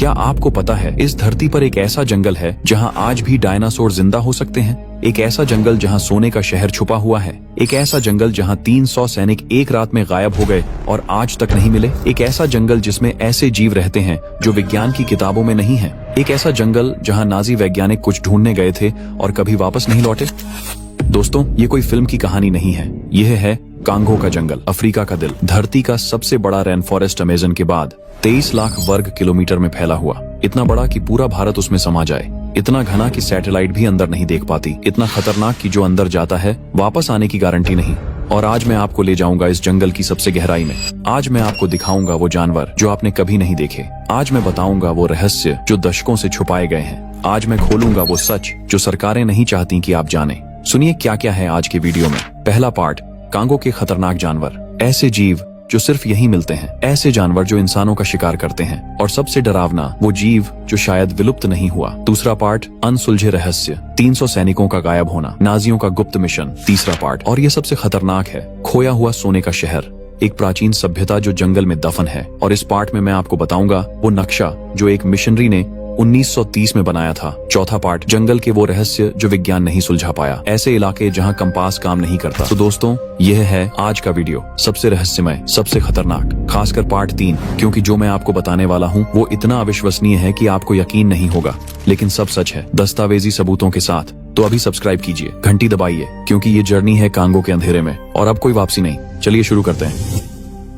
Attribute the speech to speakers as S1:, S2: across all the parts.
S1: क्या आपको पता है इस धरती पर एक ऐसा जंगल है जहां आज भी डायनासोर जिंदा हो सकते हैं? एक ऐसा जंगल जहां सोने का शहर छुपा हुआ है। एक ऐसा जंगल जहां 300 सैनिक एक रात में गायब हो गए और आज तक नहीं मिले। एक ऐसा जंगल जिसमें ऐसे जीव रहते हैं जो विज्ञान की किताबों में नहीं है। एक ऐसा जंगल जहां नाजी वैज्ञानिक कुछ ढूंढने गए थे और कभी वापस नहीं लौटे। दोस्तों, ये कोई फिल्म की कहानी नहीं है, यह है कांगो का जंगल, अफ्रीका का दिल। धरती का सबसे बड़ा रेन फॉरेस्ट अमेजन के बाद 23 लाख वर्ग किलोमीटर में फैला हुआ। इतना बड़ा कि पूरा भारत उसमें समा जाए, इतना घना कि सैटेलाइट भी अंदर नहीं देख पाती, इतना खतरनाक कि जो अंदर जाता है वापस आने की गारंटी नहीं। और आज मैं आपको ले जाऊंगा इस जंगल की सबसे गहराई में। आज मैं आपको दिखाऊंगा वो जानवर जो आपने कभी नहीं देखे। आज मैं बताऊंगा वो रहस्य जो दशकों से छुपाए गए हैं। आज मैं खोलूंगा वो सच जो सरकारें नहीं चाहती कि आप जाने। सुनिए क्या क्या है आज के वीडियो में। पहला पार्ट, कांगो के खतरनाक जानवर, ऐसे जीव जो सिर्फ यहीं मिलते हैं, ऐसे जानवर जो इंसानों का शिकार करते हैं, और सबसे डरावना वो जीव जो शायद विलुप्त नहीं हुआ। दूसरा पार्ट, अनसुलझे रहस्य, 300 सैनिकों का गायब होना, नाजियों का गुप्त मिशन। तीसरा पार्ट, और ये सबसे खतरनाक है, खोया हुआ सोने का शहर, एक प्राचीन सभ्यता जो जंगल में दफन है। और इस पार्ट में मैं आपको बताऊंगा वो नक्शा जो एक मिशनरी ने 1930 में बनाया था। चौथा पार्ट, जंगल के वो रहस्य जो विज्ञान नहीं सुलझा पाया, ऐसे इलाके जहां कंपास काम नहीं करता। तो दोस्तों, यह है आज का वीडियो, सबसे रहस्यमय, सबसे खतरनाक, खासकर पार्ट 3, क्योंकि जो मैं आपको बताने वाला हूँ वो इतना अविश्वसनीय है कि आपको यकीन नहीं होगा, लेकिन सब सच है, दस्तावेजी सबूतों के साथ। तो अभी सब्सक्राइब कीजिए, घंटी दबाइए, क्योंकि ये जर्नी है कांगो के अंधेरे में और अब कोई वापसी नहीं। चलिए शुरू करते हैं।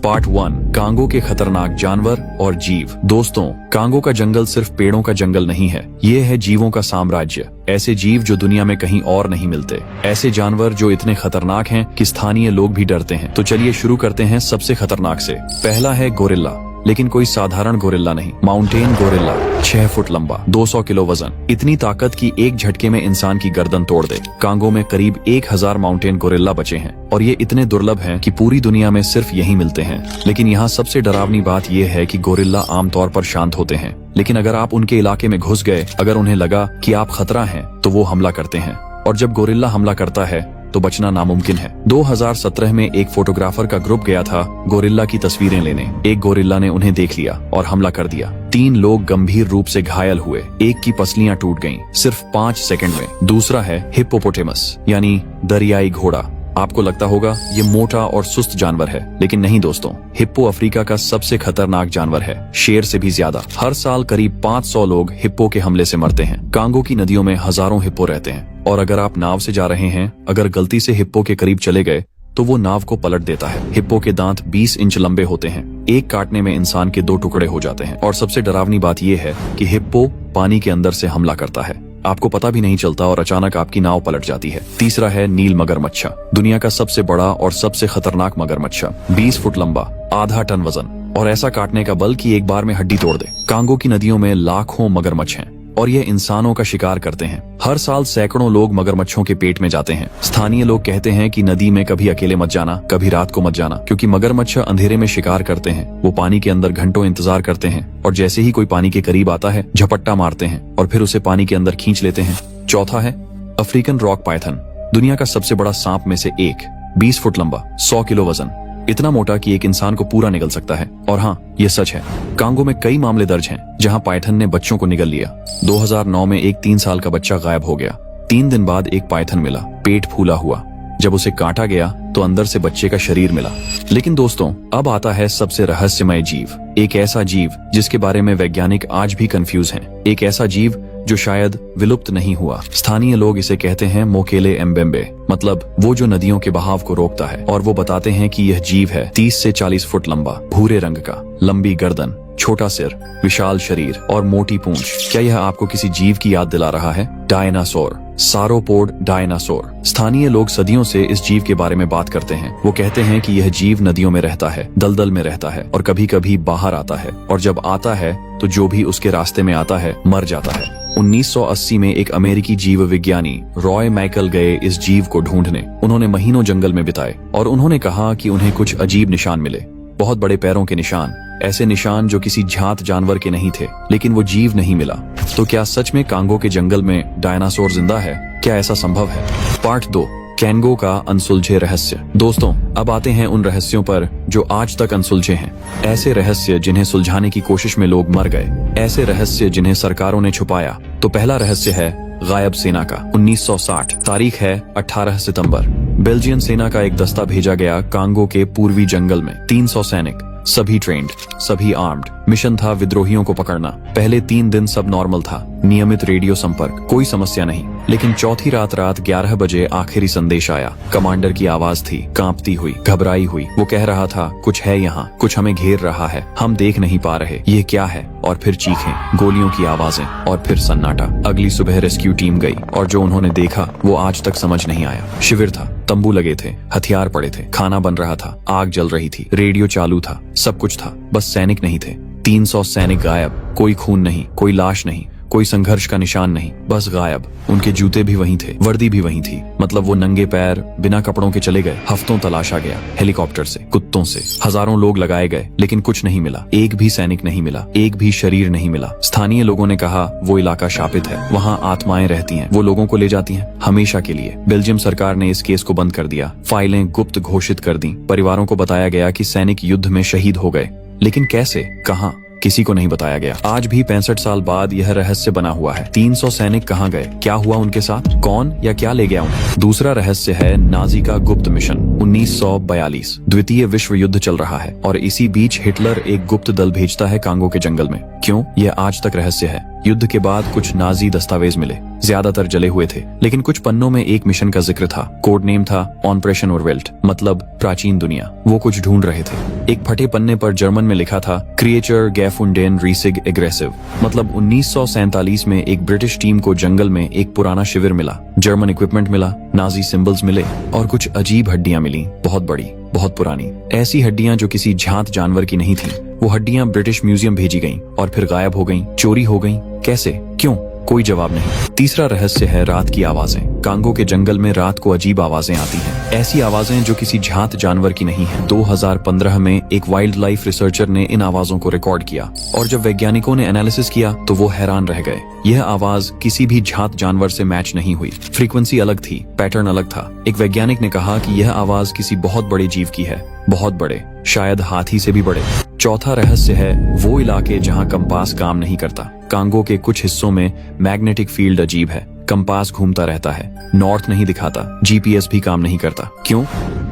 S1: पार्ट 1, कांगो के खतरनाक जानवर और जीव। दोस्तों, कांगो का जंगल सिर्फ पेड़ों का जंगल नहीं है, ये है जीवों का साम्राज्य। ऐसे जीव जो दुनिया में कहीं और नहीं मिलते, ऐसे जानवर जो इतने खतरनाक हैं कि स्थानीय लोग भी डरते हैं। तो चलिए शुरू करते हैं सबसे खतरनाक से। पहला है गोरिल्ला, लेकिन कोई साधारण गोरिल्ला नहीं, माउंटेन गोरिल्ला, 6 फुट लंबा, 200 किलो वजन, इतनी ताकत की एक झटके में इंसान की गर्दन तोड़ दे। कांगो में करीब 1000 माउंटेन गोरिल्ला बचे हैं और ये इतने दुर्लभ हैं कि पूरी दुनिया में सिर्फ यहीं मिलते हैं। लेकिन यहाँ सबसे डरावनी बात यह है कि गोरिल्ला आमतौर पर शांत होते हैं, लेकिन अगर आप उनके इलाके में घुस गए, अगर उन्हें लगा कि आप खतरा हैं, तो वो हमला करते हैं। और जब गोरिल्ला हमला करता है तो बचना नामुमकिन है। 2017 में एक फोटोग्राफर का ग्रुप गया था गोरिल्ला की तस्वीरें लेने। एक गोरिल्ला ने उन्हें देख लिया और हमला कर दिया। 3 लोग गंभीर रूप से घायल हुए, एक की पसलियां टूट गईं सिर्फ 5 सेकंड में। दूसरा है हिप्पोपोटेमस, यानी दरियाई घोड़ा। आपको लगता होगा ये मोटा और सुस्त जानवर है, लेकिन नहीं दोस्तों, हिप्पो अफ्रीका का सबसे खतरनाक जानवर है, शेर से भी ज्यादा। हर साल करीब 500 लोग हिप्पो के हमले से मरते हैं। कांगो की नदियों में हजारों हिप्पो रहते हैं और अगर आप नाव से जा रहे हैं, अगर गलती से हिप्पो के करीब चले गए तो वो नाव को पलट देता है। हिप्पो के दांत 20 इंच लंबे होते हैं, एक काटने में इंसान के 2 टुकड़े हो जाते हैं। और सबसे डरावनी बात यह है कि हिप्पो पानी के अंदर से हमला करता है, आपको पता भी नहीं चलता और अचानक आपकी नाव पलट जाती है। तीसरा है नील मगरमच्छ, दुनिया का सबसे बड़ा और सबसे खतरनाक मगरमच्छ, 20 फुट लंबा, आधा टन वजन, और ऐसा काटने का बल कि एक बार में हड्डी तोड़ दे। कांगो की नदियों में लाखों मगरमच्छ हैं और ये इंसानों का शिकार करते हैं। हर साल सैकड़ों लोग मगरमच्छों के पेट में जाते हैं। स्थानीय लोग कहते हैं कि नदी में कभी अकेले मत जाना, कभी रात को मत जाना, क्योंकि मगरमच्छ अंधेरे में शिकार करते हैं। वो पानी के अंदर घंटों इंतजार करते हैं और जैसे ही कोई पानी के करीब आता है, झपट्टा मारते हैं और फिर उसे पानी के अंदर खींच लेते हैं। चौथा है अफ्रीकन रॉक पाइथन, दुनिया का सबसे बड़ा सांप में से एक, 20 फुट लंबा, 100 किलो वजन, इतना मोटा कि एक इंसान को पूरा निगल सकता है। और हाँ, ये सच है, कांगो में कई मामले दर्ज हैं जहां पाइथन ने बच्चों को निगल लिया। 2009 में एक 3 साल का बच्चा गायब हो गया। 3 दिन बाद एक पाइथन मिला, पेट फूला हुआ। जब उसे काटा गया तो अंदर से बच्चे का शरीर मिला। लेकिन दोस्तों, अब आता है सबसे रहस्यमय जीव, एक ऐसा जीव जिसके बारे में वैज्ञानिक आज भी कंफ्यूज हैं। एक ऐसा जीव जो शायद विलुप्त नहीं हुआ। स्थानीय लोग इसे कहते हैं मोकेले एम्बेम्बे, मतलब वो जो नदियों के बहाव को रोकता है। और वो बताते हैं कि यह जीव है 30 से 40 फुट लंबा, भूरे रंग का, लंबी गर्दन, छोटा सिर, विशाल शरीर और मोटी पूंछ। क्या यह आपको किसी जीव की याद दिला रहा है? Dinosaur, sauropod dinosaur. स्थानीय लोग सदियों से इस जीव के बारे में बात करते हैं। वो कहते हैं कि यह जीव नदियों में रहता है, दलदल में रहता है और कभी कभी बाहर आता है, और जब आता है तो जो भी उसके रास्ते में आता है मर जाता है। 1980 में एक अमेरिकी जीव विज्ञानी रॉय मैकल गए इस जीव को ढूंढने। उन्होंने महीनों जंगल में बिताए और उन्होंने कहा कि उन्हें कुछ अजीब निशान मिले, बहुत बड़े पैरों के निशान, ऐसे निशान जो किसी झांत जानवर के नहीं थे। लेकिन वो जीव नहीं मिला। तो क्या सच में कांगो के जंगल में डायनासोर जिंदा है? क्या ऐसा संभव है? पार्ट 2, कैंगो का अनसुलझे रहस्य। दोस्तों, अब आते हैं उन रहस्यों पर जो आज तक अनसुलझे हैं। ऐसे रहस्य जिन्हें सुलझाने की कोशिश में लोग मर गए, ऐसे रहस्य जिन्हें सरकारों ने छुपाया। तो पहला रहस्य है गायब सेना का। 1960, तारीख है 18 सितंबर। बेल्जियन सेना का एक दस्ता भेजा गया कांगो के पूर्वी जंगल में। 300 सैनिक, सभी ट्रेंड, सभी आर्म्ड। मिशन था विद्रोहियों को पकड़ना। पहले 3 दिन सब नॉर्मल था, नियमित रेडियो संपर्क, कोई समस्या नहीं। लेकिन चौथी रात 11 बजे आखिरी संदेश आया। कमांडर की आवाज थी, कांपती हुई, घबराई हुई। वो कह रहा था, कुछ है यहाँ, कुछ हमें घेर रहा है, हम देख नहीं पा रहे, ये क्या है। और फिर चीखें, गोलियों की आवाजें और फिर सन्नाटा। अगली सुबह रेस्क्यू टीम गई और जो उन्होंने देखा वो आज तक समझ नहीं आया। शिविर था, तंबू लगे थे, हथियार पड़े थे, खाना बन रहा था, आग जल रही थी, रेडियो चालू था, सब कुछ था, बस सैनिक नहीं थे। 300 सैनिक गायब, कोई खून नहीं, कोई लाश नहीं, कोई संघर्ष का निशान नहीं, बस गायब। उनके जूते भी वहीं थे, वर्दी भी वहीं थी, मतलब वो नंगे पैर बिना कपड़ों के चले गए। हफ्तों तलाशा गया, हेलीकॉप्टर से, कुत्तों से, हजारों लोग लगाए गए, लेकिन कुछ नहीं मिला। एक भी सैनिक नहीं मिला, एक भी शरीर नहीं मिला। स्थानीय लोगों ने कहा वो इलाका शापित है, वहाँ आत्माएं रहती हैं, वो लोगों को ले जाती हैं हमेशा के लिए। बेल्जियम सरकार ने इस केस को बंद कर दिया, फाइलें गुप्त घोषित कर दी। परिवारों को बताया गया कि सैनिक युद्ध में शहीद हो गए, लेकिन कैसे, कहाँ, किसी को नहीं बताया गया। आज भी 65 साल बाद यह रहस्य बना हुआ है। 300 सैनिक कहाँ गए, क्या हुआ उनके साथ, कौन या क्या ले गया उन्हें। दूसरा रहस्य है नाजी का गुप्त मिशन। 1942, द्वितीय विश्व युद्ध चल रहा है और इसी बीच हिटलर एक गुप्त दल भेजता है कांगो के जंगल में। क्यों, यह आज तक रहस्य है। युद्ध के बाद कुछ नाजी दस्तावेज मिले, ज्यादातर जले हुए थे, लेकिन कुछ पन्नों में एक मिशन का जिक्र था। कोड नेम था ऑपरेशन ओरवेल्ट, मतलब प्राचीन दुनिया। वो कुछ ढूंढ रहे थे। एक फटे पन्ने पर जर्मन में लिखा था क्रिएचर गैफुंडेन रीसिग एग्रेसिव, मतलब 1947 में एक ब्रिटिश टीम को जंगल में एक पुराना शिविर मिला, जर्मन इक्विपमेंट मिला, नाजी सिंबल्स मिले और कुछ अजीब हड्डियां मिली, बहुत बड़ी, बहुत पुरानी। ऐसी हड्डियां जो किसी झांत जानवर की नहीं थी। वो हड्डियां ब्रिटिश म्यूजियम भेजी गईं और फिर गायब हो गईं, चोरी हो गईं। कैसे, क्यों, कोई जवाब नहीं। तीसरा रहस्य है रात की आवाजें। कांगो के जंगल में रात को अजीब आवाजें आती हैं, ऐसी आवाजें जो किसी झांत जानवर की नहीं है। 2015 में एक वाइल्ड लाइफ रिसर्चर ने इन आवाजों को रिकॉर्ड किया और जब वैज्ञानिकों ने एनालिसिस किया तो वो हैरान रह गए। यह आवाज किसी भी झांत जानवर से मैच नहीं हुई। फ्रीक्वेंसी अलग थी, पैटर्न अलग था। एक वैज्ञानिक ने कहा कि यह आवाज किसी बहुत बड़े जीव की है, बहुत बड़े, शायद हाथी से भी बड़े। चौथा रहस्य है वो इलाके जहां कंपास काम नहीं करता। कांगो के कुछ हिस्सों में मैग्नेटिक फील्ड अजीब है, कंपास घूमता रहता है, नॉर्थ नहीं दिखाता, जीपीएस भी काम नहीं करता। क्यों,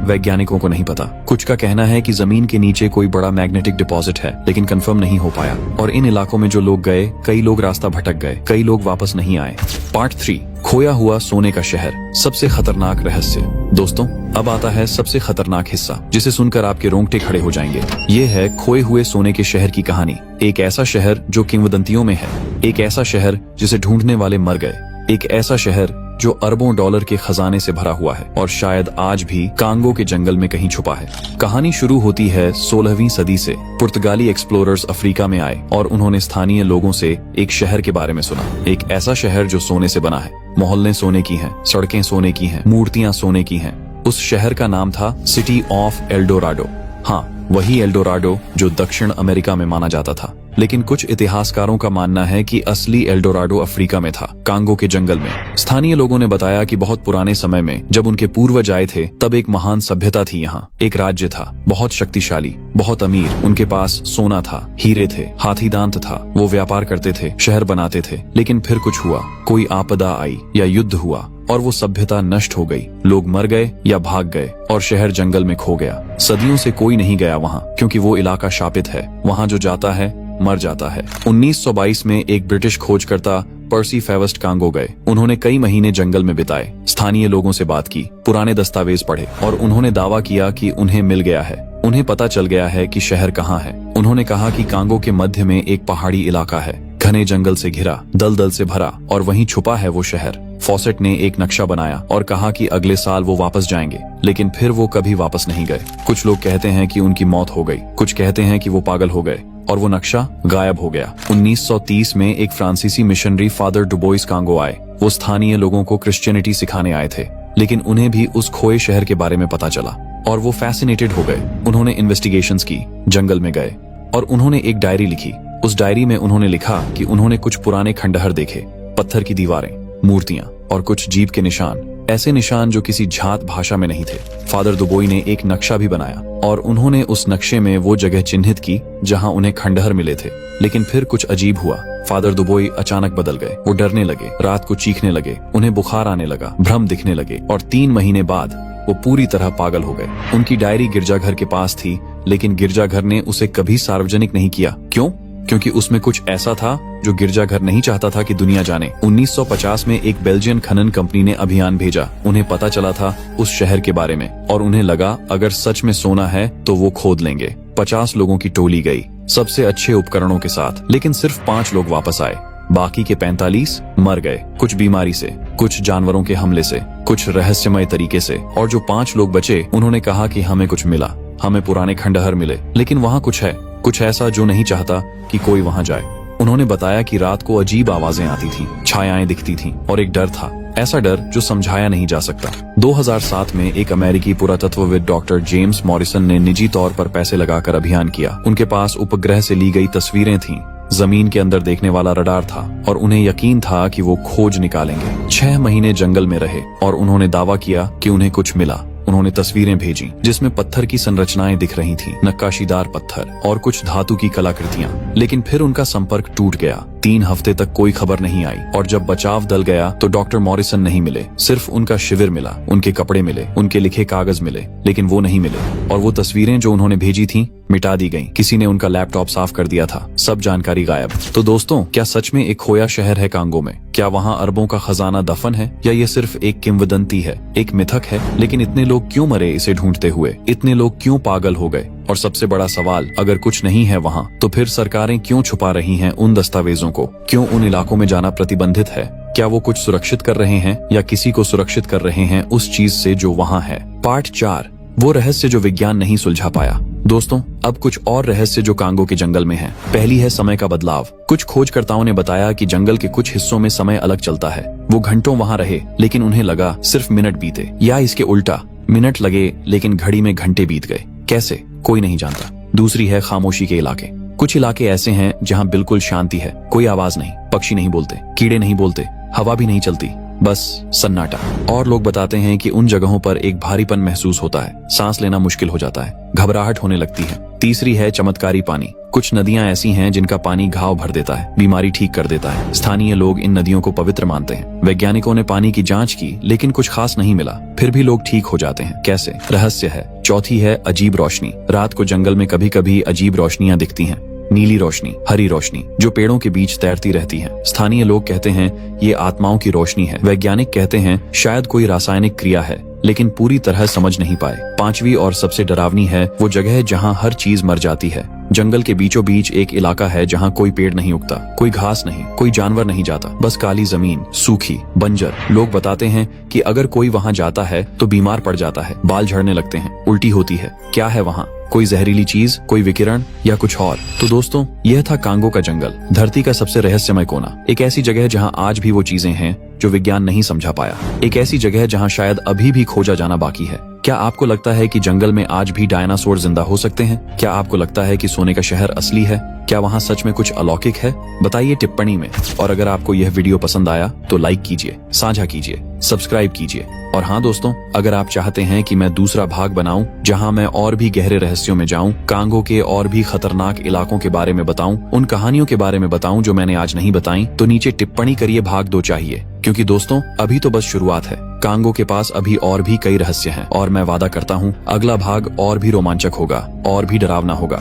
S1: वैज्ञानिकों को नहीं पता। कुछ का कहना है कि जमीन के नीचे कोई बड़ा मैग्नेटिक डिपॉजिट है, लेकिन कंफर्म नहीं हो पाया। और इन इलाकों में जो लोग गए, कई लोग रास्ता भटक गए, कई लोग वापस नहीं आए। पार्ट 3, खोया हुआ सोने का शहर, सबसे खतरनाक रहस्य। दोस्तों, अब आता है सबसे खतरनाक हिस्सा, जिसे सुनकर आपके रोंगटे खड़े हो जाएंगे। ये है खोए हुए सोने के शहर की कहानी। एक ऐसा शहर जो किंवदंतियों में है, एक ऐसा शहर जिसे ढूंढने वाले मर गए, एक ऐसा शहर जो अरबों डॉलर के खजाने से भरा हुआ है और शायद आज भी कांगो के जंगल में कहीं छुपा है। कहानी शुरू होती है 16वीं सदी से। पुर्तगाली एक्सप्लोरर्स अफ्रीका में आए और उन्होंने स्थानीय लोगों से एक शहर के बारे में सुना। एक ऐसा शहर जो सोने से बना है, मोहल्ले सोने की हैं, सड़कें सोने की हैं, मूर्तियां सोने की हैं। उस शहर का नाम था सिटी ऑफ एल्डोराडो। हाँ, वही एल्डोराडो जो दक्षिण अमेरिका में माना जाता था। लेकिन कुछ इतिहासकारों का मानना है कि असली एल्डोराडो अफ्रीका में था, कांगो के जंगल में। स्थानीय लोगों ने बताया कि बहुत पुराने समय में जब उनके पूर्वज आए थे, तब एक महान सभ्यता थी यहाँ। एक राज्य था, बहुत शक्तिशाली, बहुत अमीर। उनके पास सोना था, हीरे थे, हाथी दांत था। वो व्यापार करते थे, शहर बनाते थे। लेकिन फिर कुछ हुआ, कोई आपदा आई या युद्ध हुआ और वो सभ्यता नष्ट हो गई। लोग मर गए या भाग गए और शहर जंगल में खो गया। सदियों से कोई नहीं गया वहाँ, क्योंकि वो इलाका शापित है। वहाँ जो जाता है मर जाता है। 1922 में एक ब्रिटिश खोजकर्ता पर्सी फेवस्ट कांगो गए। उन्होंने कई महीने जंगल में बिताए, स्थानीय लोगों से बात की, पुराने दस्तावेज पढ़े और उन्होंने दावा किया कि उन्हें मिल गया है। उन्हें पता चल गया है कि शहर कहाँ है। उन्होंने कहा कि कांगो के मध्य में एक पहाड़ी इलाका है, घने जंगल से घिरा, दलदल से भरा, और वहीं छुपा है वो शहर। फॉसेट ने एक नक्शा बनाया और कहा कि अगले साल वो वापस जाएंगे, लेकिन फिर वो कभी वापस नहीं गए। कुछ लोग कहते हैं कि उनकी मौत हो गई, कुछ कहते हैं कि वो पागल हो गए और वो नक्शा गायब हो गया। 1930 में एक फ्रांसीसी मिशनरी फादर डुबोइस कांगो आए। वो स्थानीय लोगों को क्रिश्चियनिटी सिखाने आए थे, लेकिन उन्हें भी उस खोए शहर के बारे में पता चला और वो फैसिनेटेड हो गए। उन्होंने इन्वेस्टिगेशंस की, जंगल में गए और उन्होंने एक डायरी लिखी। उस डायरी में उन्होंने लिखा कि उन्होंने कुछ पुराने खंडहर देखे, पत्थर की दीवारें, मूर्तियां और कुछ जीव के निशान। ऐसे निशान जो किसी जात भाषा में नहीं थे। फादर दुबोई ने एक नक्शा भी बनाया और उन्होंने उस नक्शे में वो जगह चिन्हित की जहां उन्हें खंडहर मिले थे। लेकिन फिर कुछ अजीब हुआ। फादर दुबोई अचानक बदल गए। वो डरने लगे, रात को चीखने लगे, उन्हें बुखार आने लगा, भ्रम दिखने लगे और 3 महीने बाद वो पूरी तरह पागल हो गए। उनकी डायरी गिरजाघर के पास थी, लेकिन गिरजाघर ने उसे कभी सार्वजनिक नहीं किया। क्यों? क्योंकि उसमें कुछ ऐसा था जो गिरजाघर नहीं चाहता था कि दुनिया जाने। 1950 में एक बेल्जियन खनन कंपनी ने अभियान भेजा। उन्हें पता चला था उस शहर के बारे में और उन्हें लगा अगर सच में सोना है तो वो खोद लेंगे। 50 लोगों की टोली गई, सबसे अच्छे उपकरणों के साथ, लेकिन सिर्फ 5 लोग वापस आए। बाकी के 45 मर गए, कुछ बीमारी से, कुछ जानवरों के हमले से, कुछ रहस्यमय तरीके से। और जो 5 लोग बचे उन्होंने कहा कि हमें कुछ मिला, हमें पुराने खंडहर मिले, लेकिन वहाँ कुछ है, कुछ ऐसा जो नहीं चाहता कि कोई वहाँ जाए। उन्होंने बताया कि रात को अजीब आवाजें आती थीं, छायाएं दिखती थीं और एक डर था, ऐसा डर जो समझाया नहीं जा सकता। 2007 में एक अमेरिकी पुरातत्वविद डॉक्टर जेम्स मॉरिसन ने निजी तौर पर पैसे लगाकर अभियान किया। उनके पास उपग्रह से ली गई तस्वीरें थीं, जमीन के अंदर देखने वाला रडार था और उन्हें यकीन था कि वो खोज निकालेंगे। 6 महीने जंगल में रहे और उन्होंने दावा किया कि उन्हें कुछ मिला। उन्होंने तस्वीरें भेजी जिसमें पत्थर की संरचनाएं दिख रही थीं, नक्काशीदार पत्थर और कुछ धातु की कलाकृतियां। लेकिन फिर उनका संपर्क टूट गया। 3 हफ्ते तक कोई खबर नहीं आई और जब बचाव दल गया तो डॉक्टर मॉरिसन नहीं मिले। सिर्फ उनका शिविर मिला, उनके कपड़े मिले, उनके लिखे कागज मिले, लेकिन वो नहीं मिले। और वो तस्वीरें जो उन्होंने भेजी थीं मिटा दी गईं। किसी ने उनका लैपटॉप साफ कर दिया था, सब जानकारी गायब। तो दोस्तों, क्या सच में एक खोया शहर है कांगो में? क्या वहाँ अरबों का खजाना दफन है या ये सिर्फ एक किंवदंती है, एक मिथक है? लेकिन इतने लोग क्यों मरे इसे ढूंढते हुए? इतने लोग क्यों पागल हो गए? और सबसे बड़ा सवाल, अगर कुछ नहीं है वहाँ तो फिर सरकारें क्यों छुपा रही हैं उन दस्तावेजों को? क्यों उन इलाकों में जाना प्रतिबंधित है? क्या वो कुछ सुरक्षित कर रहे हैं या किसी को सुरक्षित कर रहे हैं उस चीज से जो वहाँ है? पार्ट 4, वो रहस्य जो विज्ञान नहीं सुलझा पाया। दोस्तों, अब कुछ और रहस्य जो कांगो के जंगल में है। पहली है समय का बदलाव। कुछ खोजकर्ताओं ने बताया कि जंगल के कुछ हिस्सों में समय अलग चलता है। वो घंटों वहाँ रहे लेकिन उन्हें लगा सिर्फ मिनट बीते, या इसके उल्टा, मिनट लगे लेकिन घड़ी में घंटे बीत गए। कैसे? कोई नहीं जानता। दूसरी है खामोशी के इलाके। कुछ इलाके ऐसे हैं जहाँ बिल्कुल शांति है, कोई आवाज नहीं, पक्षी नहीं बोलते, कीड़े नहीं बोलते, हवा भी नहीं चलती, बस सन्नाटा। और लोग बताते हैं कि उन जगहों पर एक भारीपन महसूस होता है, सांस लेना मुश्किल हो जाता है, घबराहट होने लगती है। तीसरी है चमत्कारी पानी। कुछ नदियां ऐसी हैं जिनका पानी घाव भर देता है, बीमारी ठीक कर देता है। स्थानीय लोग इन नदियों को पवित्र मानते हैं। वैज्ञानिकों ने पानी की जांच की लेकिन कुछ खास नहीं मिला, फिर भी लोग ठीक हो जाते हैं। कैसे? रहस्य है। चौथी है अजीब रोशनी। रात को जंगल में कभी कभी अजीब रोशनियां दिखती हैं, नीली रोशनी, हरी रोशनी जो पेड़ों के बीच तैरती रहती है। स्थानीय लोग कहते हैं ये आत्माओं की रोशनी है। वैज्ञानिक कहते हैं शायद कोई रासायनिक क्रिया है, लेकिन पूरी तरह समझ नहीं पाए। पांचवी और सबसे डरावनी है वो जगह जहां हर चीज मर जाती है। जंगल के बीचों बीच एक इलाका है जहां कोई पेड़ नहीं उगता, कोई घास नहीं, कोई जानवर नहीं जाता, बस काली जमीन, सूखी, बंजर। लोग बताते हैं कि अगर कोई वहां जाता है तो बीमार पड़ जाता है, बाल झड़ने लगते हैं, उल्टी होती है। क्या है वहां? कोई जहरीली चीज, कोई विकिरण या कुछ और? तो दोस्तों, यह था कांगो का जंगल, धरती का सबसे रहस्यमय कोना। एक ऐसी जगह जहां आज भी वो चीजें हैं जो विज्ञान नहीं समझा पाया। एक ऐसी जगह जहां शायद अभी भी खोजा जाना बाकी है। क्या आपको लगता है कि जंगल में आज भी डायनासोर जिंदा हो सकते हैं? क्या आपको लगता है कि सोने का शहर असली है? क्या वहाँ सच में कुछ अलौकिक है? बताइए टिप्पणी में। और अगर आपको यह वीडियो पसंद आया तो लाइक कीजिए, साझा कीजिए, सब्सक्राइब कीजिए। और हाँ दोस्तों, अगर आप चाहते हैं कि मैं दूसरा भाग बनाऊं जहां मैं और भी गहरे रहस्यों में जाऊं, कांगो के और भी खतरनाक इलाकों के बारे में बताऊं, उन कहानियों के बारे में बताऊं जो मैंने आज नहीं बताई, तो नीचे टिप्पणी करिए भाग 2 चाहिए। क्योंकि दोस्तों, अभी तो बस शुरुआत है। कांगो के पास अभी और भी कई रहस्य हैं और मैं वादा करता हूँ अगला भाग और भी रोमांचक होगा और भी डरावना होगा।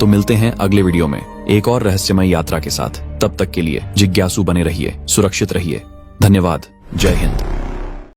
S1: तो मिलते हैं अगले वीडियो में एक और रहस्यमय यात्रा के साथ। तब तक के लिए जिज्ञासु बने रहिए, सुरक्षित रहिए। धन्यवाद। जय हिंद।